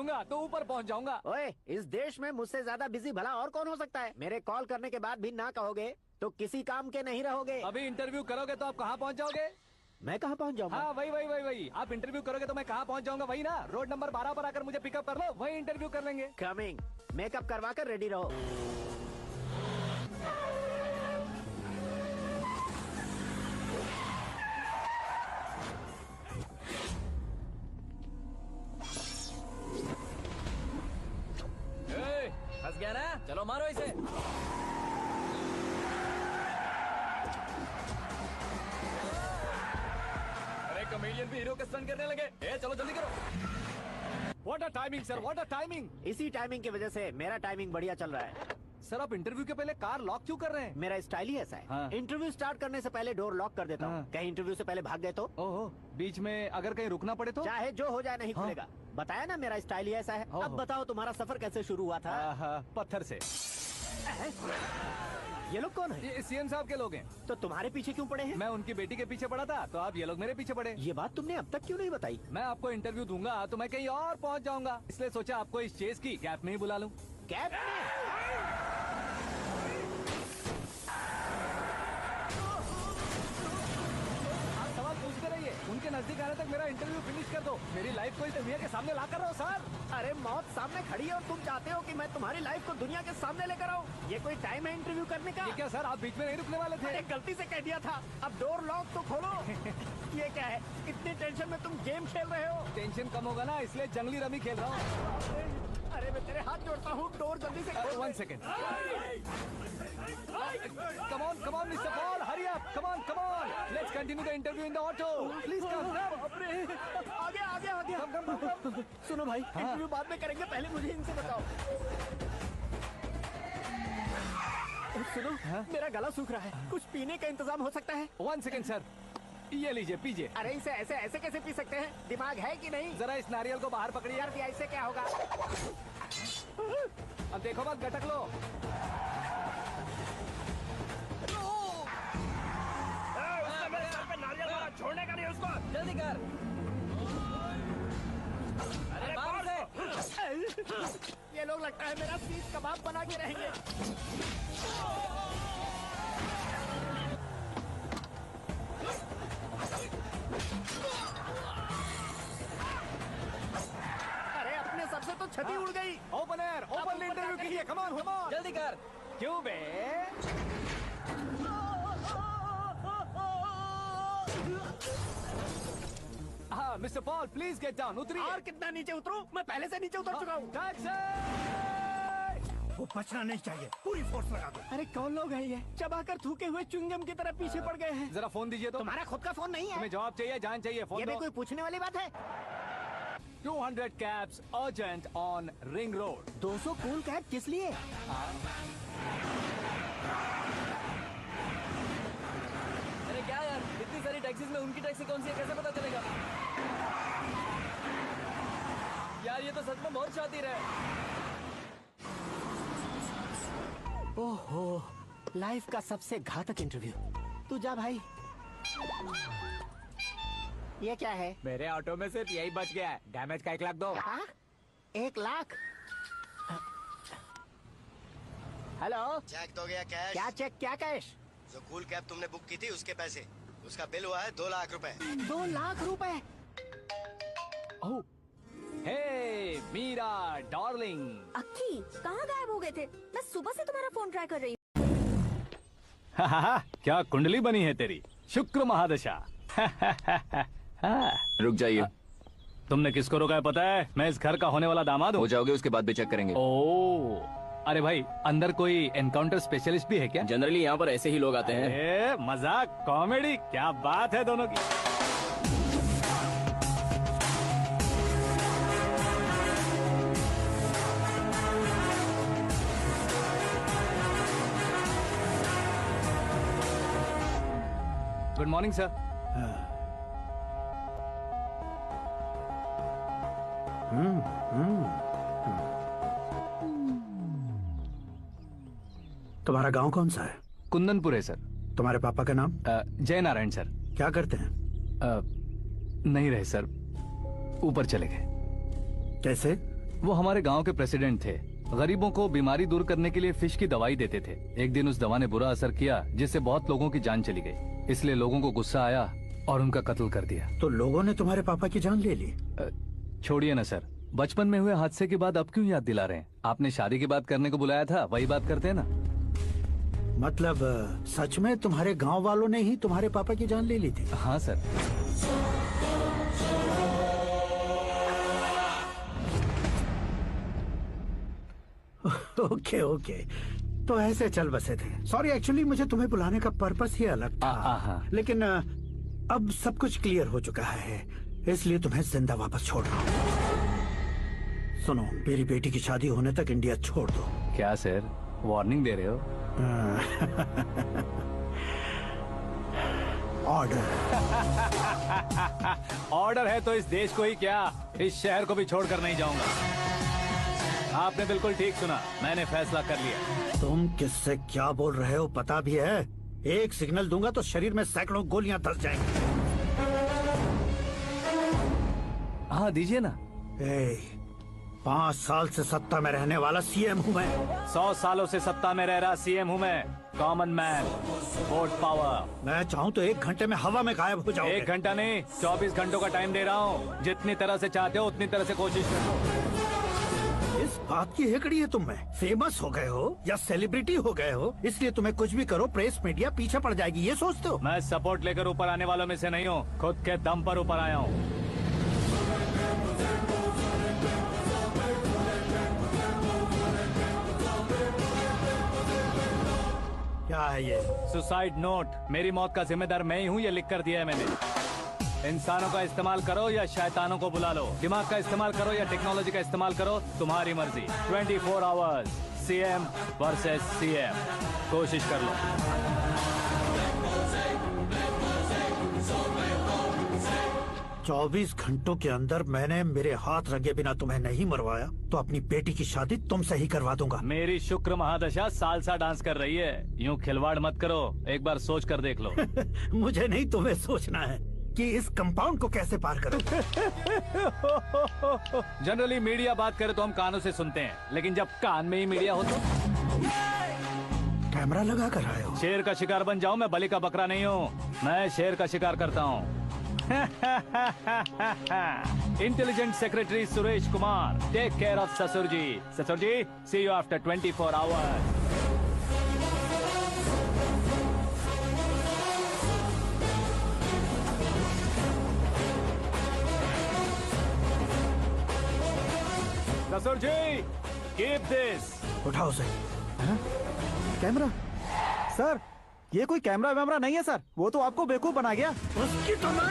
करूंगा तो ऊपर पहुंच जाऊंगा। ओए, इस देश में मुझसे ज्यादा बिजी भला और कौन हो सकता है? मेरे कॉल करने के बाद भी ना कहोगे तो किसी काम के नहीं रहोगे। अभी इंटरव्यू करोगे तो आप कहाँ पहुंच जाओगे? मैं कहाँ पहुँच जाऊंगा? हाँ वही। आप इंटरव्यू करोगे तो मैं कहाँ पहुंच जाऊंगा? वही ना, रोड नंबर 12 पर आकर मुझे पिकअप कर लो, वही इंटरव्यू कर लेंगे। कमिंग। मेकअप करवा कर रेडी रहो। फंस गया ना, चलो मारो इसे। अरे कमेडियन भी हीरो के स्टंट करने लगे। चलो जल्दी करो। What a timing sir, what a timing. इसी टाइमिंग की वजह से मेरा टाइमिंग बढ़िया चल रहा है। सर आप इंटरव्यू के पहले कार लॉक क्यों कर रहे हैं? मेरा स्टाइल ही ऐसा है। हाँ। इंटरव्यू स्टार्ट करने से पहले डोर लॉक कर देता हूँ। हाँ। कहीं इंटरव्यू से पहले भाग गए तो? ओहो, बीच में अगर कहीं रुकना पड़े तो? चाहे जो हो जाए नहीं हाँ। खुलेगा। बताया ना मेरा स्टाइल ही ऐसा है। ओहो। अब बताओ तुम्हारा सफर कैसे शुरू हुआ था? पत्थर से। ये लोग कौन है? ये सीएम साहब के लोग हैं। तो तुम्हारे पीछे क्यों पड़े हैं? मैं उनकी बेटी के पीछे पड़ा था तो आप ये लोग मेरे पीछे पड़े। ये बात तुमने अब तक क्यों नहीं बताई? मैं आपको इंटरव्यू दूंगा तो मैं कहीं और पहुंच जाऊंगा, इसलिए सोचा आपको इस चेस की कैप में ही बुला लूं। कैब में? आप सवाल पूछते रहिए, उनके नजदीक आने तक मेरा इंटरव्यू फिनिश कर दो। मेरी लाइफ को इस दुनिया के सामने ला कर रहो सर। अरे मौत सामने खड़ी है और तुम चाहते हो कि मैं तुम्हारी लाइफ को दुनिया के सामने लेकर आऊं? ये कोई टाइम है इंटरव्यू करने का? ये क्या सर, आप बीच में नहीं रुकने वाले थे? अरे गलती से कह दिया था। अब डोर लॉक तो खोलो। ये क्या है? इतनी टेंशन में तुम गेम खेल रहे हो? टेंशन कम होगा ना, इसलिए जंगली रमी खेल रहा हूँ। अरे मैं तेरे हाथ जोड़ता हूँ, डोर जल्दी से खोल। 1 second. Come on, Mr. Paul, hurry up. Come on. Let's continue the interview in the auto. Please come. आगे। Come. सुनो भाई, इंटरव्यू बाद में करेंगे, पहले मुझे इनसे बताओ। सुनो, मेरा गला सूख रहा है, कुछ पीने का इंतजाम हो सकता है? 1 सेकेंड सर, ये लीजिए पीजिए। अरे इसे ऐसे कैसे पी सकते हैं? दिमाग है कि नहीं? जरा इस नारियल को बाहर पकड़िए। यार दिया, इससे क्या होगा? अब देखो मत, गटक लो। छोड़ने का नहीं उसको। जल्दी कर। अरे मार उसे। ये लोग लगता है मेरा सीख कबाब बना के रहेंगे। अरे अपने सबसे तो छती उड़ गई। ओपन इंटरव्यू कीजिए। कम ऑन जल्दी कर। क्यों बे? हाँ mister Paul, please get down. उतरिए। और कितना नीचे उतरूं? मैं पहले से नीचे उतर चुका हूँ। टैक्सी! वो बचना नहीं चाहिए, पूरी फोर्स लगा दो। अरे कौन लोग हैं ये? चबाकर थूके हुए च्युइंगम की तरह पीछे पड़ गए हैं। जरा फोन दीजिए तो। तुम्हारा खुद का फोन नहीं है? तुम्हें जवाब चाहिए, जान चाहिए, फोन ये दो। भी कोई पूछने वाली बात है? 200 cabs urgent on Ring Road. 200 cool cab किस लिए? अरे क्या यार, इतनी सारी टैक्सीज में उनकी टैक्सी कौन सी है, कैसे पता चलेगा? यार ये तो सच में बहुत शातिर है। ओहो, लाइफ का सबसे घातक इंटरव्यू। तू जा भाई। ये क्या है? मेरे ऑटो में सिर्फ यही बच गया है। डैमेज का 1 लाख दो। 1 लाख? हेलो, चेक तो गया कैश। क्या चेक, क्या कैश? जो कूल कैब तुमने बुक की थी उसके पैसे, उसका बिल हुआ है 2 लाख रुपए। 2 लाख रुपए? ओह, हे मीरा डार्लिंग। अक्की, कहाँ गायब हो गए थे? मैं सुबह से तुम्हारा फोन ट्राई कर रही हूँ। क्या कुंडली बनी है तेरी, शुक्र महादशा। रुक जाइए। तुमने किसको रोका है पता है? मैं इस घर का होने वाला दामाद हूँ। हो जाओगे उसके बाद भी चेक करेंगे। ओ, अरे भाई, अंदर कोई एनकाउंटर स्पेशलिस्ट भी है क्या? जनरली यहाँ पर ऐसे ही लोग आते हैं। ए, मजाक, कॉमेडी, क्या बात है दोनों की। Good morning sir. तुम्हारा गांव कौन सा है? कुंदनपुर है सर। तुम्हारे पापा का नाम? जय नारायण सर। क्या करते हैं? नहीं रहे सर, ऊपर चले गए। कैसे? वो हमारे गांव के प्रेसिडेंट थे। गरीबों को बीमारी दूर करने के लिए फिश की दवाई देते थे। एक दिन उस दवा ने बुरा असर किया जिससे बहुत लोगों की जान चली गई। इसलिए लोगों को गुस्सा आया और उनका कत्ल कर दिया। तो लोगों ने तुम्हारे पापा की जान ले ली? छोड़िए ना सर, बचपन में हुए हादसे के बाद अब क्यों याद दिला रहे हैं? आपने शादी की बात करने को बुलाया था, वही बात करते हैं ना। मतलब सच में तुम्हारे गांव वालों ने ही तुम्हारे पापा की जान ले ली थी? हाँ सर। ओके ओके, तो ऐसे चल बसे थे। सॉरी, एक्चुअली मुझे तुम्हें बुलाने का पर्पस ही अलग था। हाँ। लेकिन अब सब कुछ क्लियर हो चुका है, इसलिए तुम्हें जिंदा वापस छोड़ रहा हूँ। सुनो, मेरी बेटी की शादी होने तक इंडिया छोड़ दो। क्या सर, वार्निंग दे रहे हो? ऑर्डर। ऑर्डर है तो इस देश को ही क्या, इस शहर को भी छोड़कर नहीं जाऊंगा। आपने बिल्कुल ठीक सुना, मैंने फैसला कर लिया। तुम किससे क्या बोल रहे हो पता भी है? एक सिग्नल दूंगा तो शरीर में सैकड़ों गोलियां धस जाएंगी। हाँ दीजिए ना। 5 साल से सत्ता में रहने वाला सीएम हूँ मैं। 100 सालों से सत्ता में रह रहा सीएम हूँ मैं। Common man, vote power. मैं चाहूँ तो 1 घंटे में हवा में गायब हो जाऊँ। 1 घंटा नहीं, 24 घंटों का टाइम दे रहा हूँ। जितनी तरह से चाहते हो उतनी तरह से कोशिश करो। इस बात की हेकड़ी है तुम में। फेमस हो गए हो या सेलिब्रिटी हो गए हो, इसलिए तुम्हें कुछ भी करो प्रेस मीडिया पीछे पड़ जाएगी, ये सोचते हो? मैं सपोर्ट लेकर ऊपर आने वालों में से नहीं हूँ, खुद के दम पर ऊपर आया हूँ। क्या है ये? Suicide note. मेरी मौत का जिम्मेदार मैं ही हूँ, ये लिख कर दिया है मैंने। इंसानों का इस्तेमाल करो या शैतानों को बुला लो, दिमाग का इस्तेमाल करो या टेक्नोलॉजी का इस्तेमाल करो, तुम्हारी मर्जी। 24 आवर्स, सीएम वर्सेस सीएम, कोशिश कर लो। चौबीस घंटों के अंदर मैंने मेरे हाथ रंगे बिना तुम्हें नहीं मरवाया तो अपनी बेटी की शादी तुमसे ही करवा दूंगा। मेरी शुक्र महादशा सालसा डांस कर रही है, यूं खिलवाड़ मत करो, एक बार सोच कर देख लो। मुझे नहीं, तुम्हें सोचना है कि इस कंपाउंड को कैसे पार करो। जनरली मीडिया बात करे तो हम कानों से सुनते हैं, लेकिन जब कान में ही मीडिया हो तो कैमरा लगा कर आए हो। शेर का शिकार बन जाऊं, मैं बलि का बकरा नहीं हूँ, मैं शेर का शिकार करता हूँ। Intelligent secretary Suresh Kumar, take care of ससुर जी। ससुर जी, सी यू आफ्टर 24 आवर्स। ससुर जी, कीप दिस। उठाओ से। कैमरा? सर, ये कोई कैमरा वैमरा नहीं है सर, वो तो आपको बेवकूफ बना गया। उसकी तो मैं...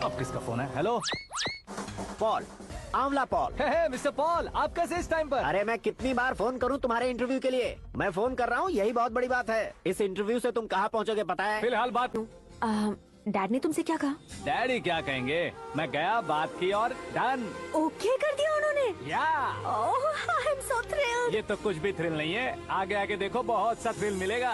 अब किसका फोन है? हेलो पॉल, आंवला पॉल। हे मिस्टर पॉल, आप कैसे इस टाइम पर? अरे मैं कितनी बार फोन करूं तुम्हारे इंटरव्यू के लिए? मैं फोन कर रहा हूं, यही बहुत बड़ी बात है। इस इंटरव्यू से तुम कहाँ पहुँचोगे पता है? फिलहाल बात। डैड ने तुमसे क्या कहा? डैडी क्या कहेंगे, मैं गया, बात की और डन। ओके कर दिया उन्होंने? या ओह, आई एम सो थ्रिल्ड। ये तो कुछ भी थ्रिल नहीं है, आगे आगे देखो बहुत सा थ्रिल मिलेगा।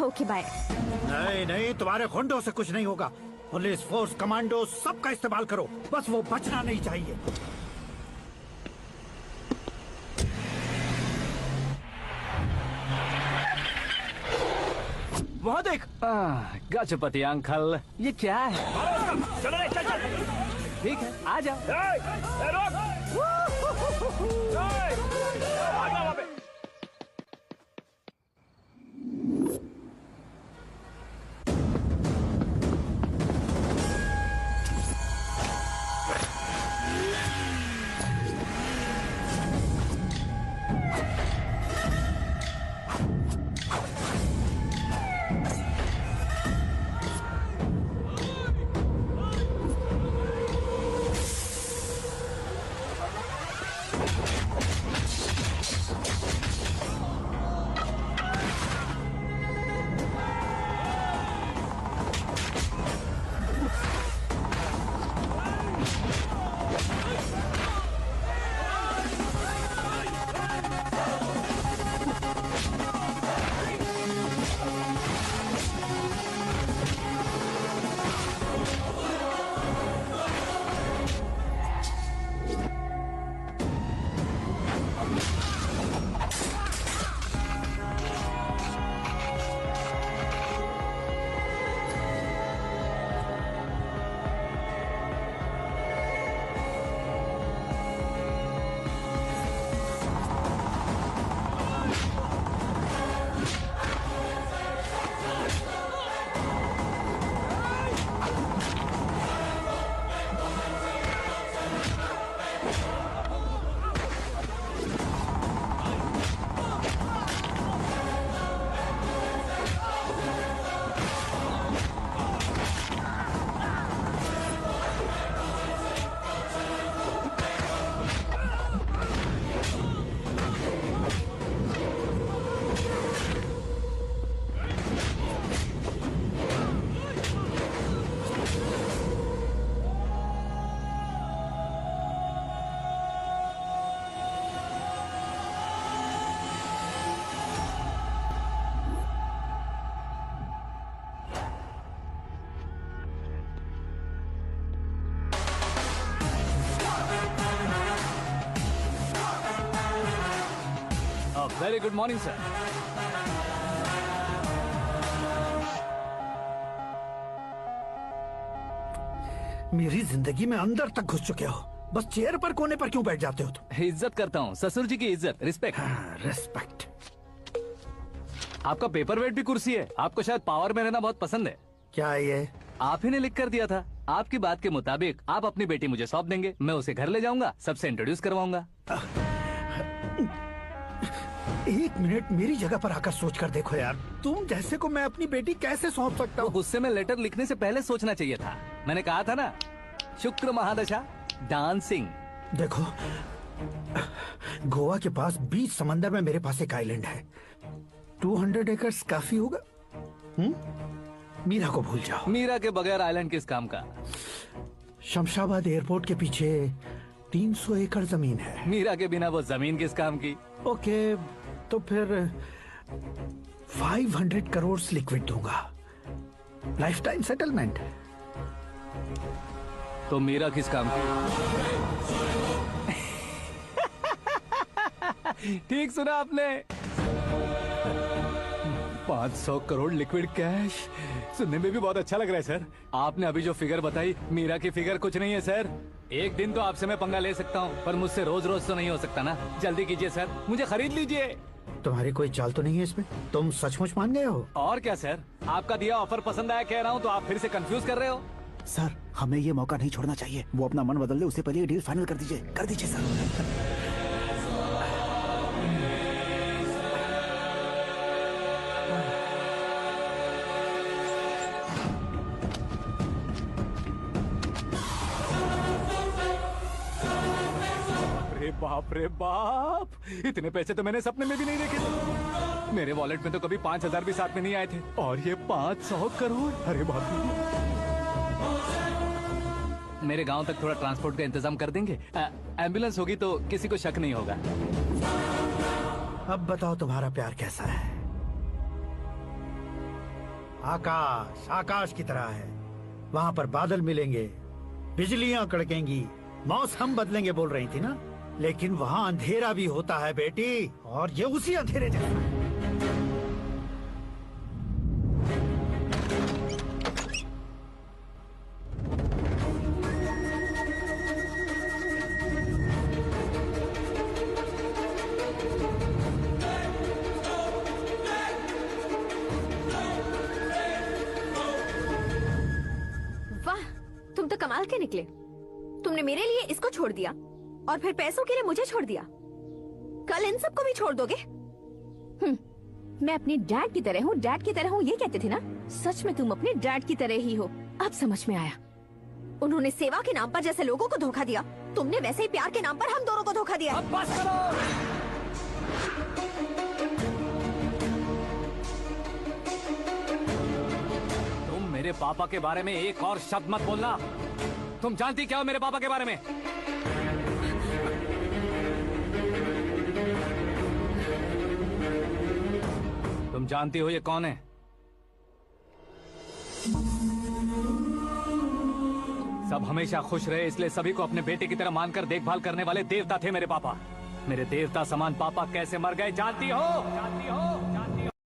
Okay bye. नहीं नहीं, तुम्हारे गुंडों से कुछ नहीं होगा। पुलिस फोर्स, कमांडो, सबका इस्तेमाल करो, बस वो बचना नहीं चाहिए। वहाँ देख, गजपति अंकल, ये क्या है? चलो रे, चल चल। ठीक है, आ जाओ। Very good morning sir. मेरी जिंदगी में अंदर तक घुस चुके हो, बस चेयर पर कोने पर क्यों बैठ जाते हो तुम? इज्जत करता हूँ, ससुर जी की इज्जत, रिस्पेक्ट। रेस्पेक्ट। आपका पेपर वेट भी कुर्सी है। आपको शायद पावर में रहना बहुत पसंद है। क्या ये? आप ही ने लिख कर दिया था। आपकी बात के मुताबिक आप अपनी बेटी मुझे सौंप देंगे, मैं उसे घर ले जाऊंगा, सबसे इंट्रोड्यूस करवाऊंगा। एक मिनट मेरी जगह पर आकर सोच कर देखो यार, तुम जैसे को मैं अपनी बेटी कैसे सौंप सकता तो हूँ? गुस्से में लेटर लिखने से पहले सोचना चाहिए था। मैंने कहा था ना, शुक्र महादशा डांसिंग। देखो, गोवा के पास बीच समंदर में मेरे पास एक आइलैंड है। 200 एकर्स काफी होगा। मीरा को भूल जाओ। मीरा के बगैर आइलैंड किस काम का? शमशाबाद एयरपोर्ट के पीछे 300 एकड़ जमीन है। मीरा के बिना वो जमीन किस काम की? ओके, तो फिर 500 करोड़ लिक्विड दूंगा, लाइफ टाइम सेटलमेंट। तो मीरा किस काम की? ठीक सुना आपने, 500 करोड़ लिक्विड कैश। सुनने में भी बहुत अच्छा लग रहा है सर। आपने अभी जो फिगर बताई, मीरा की फिगर कुछ नहीं है सर। एक दिन तो आपसे मैं पंगा ले सकता हूँ, पर मुझसे रोज रोज तो नहीं हो सकता ना। जल्दी कीजिए सर, मुझे खरीद लीजिए। तुम्हारी कोई चाल तो नहीं है इसमें? तुम सचमुच मान गए हो? और क्या सर, आपका दिया ऑफर पसंद आया कह रहा हूँ, तो आप फिर से कंफ्यूज कर रहे हो। सर, हमें ये मौका नहीं छोड़ना चाहिए। वो अपना मन बदल दे, उससे पहले ये डील फाइनल कर दीजिए। कर दीजिए सर। अरे बाप रे बाप, इतने पैसे तो मैंने सपने में भी नहीं देखे थे। मेरे वॉलेट में तो कभी 5,000 भी साथ में नहीं आए थे, और ये 500 करोड़। अरे बाप रे। मेरे गांव तक थोड़ा ट्रांसपोर्ट का इंतजाम कर देंगे? एम्बुलेंस होगी तो किसी को शक नहीं होगा। अब बताओ तुम्हारा प्यार कैसा है? आकाश आकाश की तरह है, वहाँ पर बादल मिलेंगे, बिजलियां कड़केंगी, मौसम बदलेंगे बोल रही थी ना। लेकिन वहाँ अंधेरा भी होता है बेटी, और ये उसी अंधेरे जैसा है। वाह, तुम तो कमाल के निकले। तुमने मेरे लिए इसको छोड़ दिया और फिर पैसों के लिए मुझे छोड़ दिया। कल इन सबको भी छोड़ दोगे? मैं अपने डैड की तरह हूँ, डैड की तरह हूँ, ये कहते थे ना। सच में तुम अपने डैड की तरह ही हो। अब समझ में आया। उन्होंने सेवा के नाम पर जैसे लोगों को धोखा दिया, तुमने वैसे ही प्यार के नाम पर हम दोनों को धोखा दिया। अब बस करो। तुम मेरे पापा के बारे में एक और शब्द मत बोलना। तुम जानती क्या हो मेरे पापा के बारे में? तुम जानती हो ये कौन है? सब हमेशा खुश रहे, इसलिए सभी को अपने बेटे की तरह मानकर देखभाल करने वाले देवता थे मेरे पापा। मेरे देवता समान पापा कैसे मर गए जानती हो? जानती हो? जानती हो?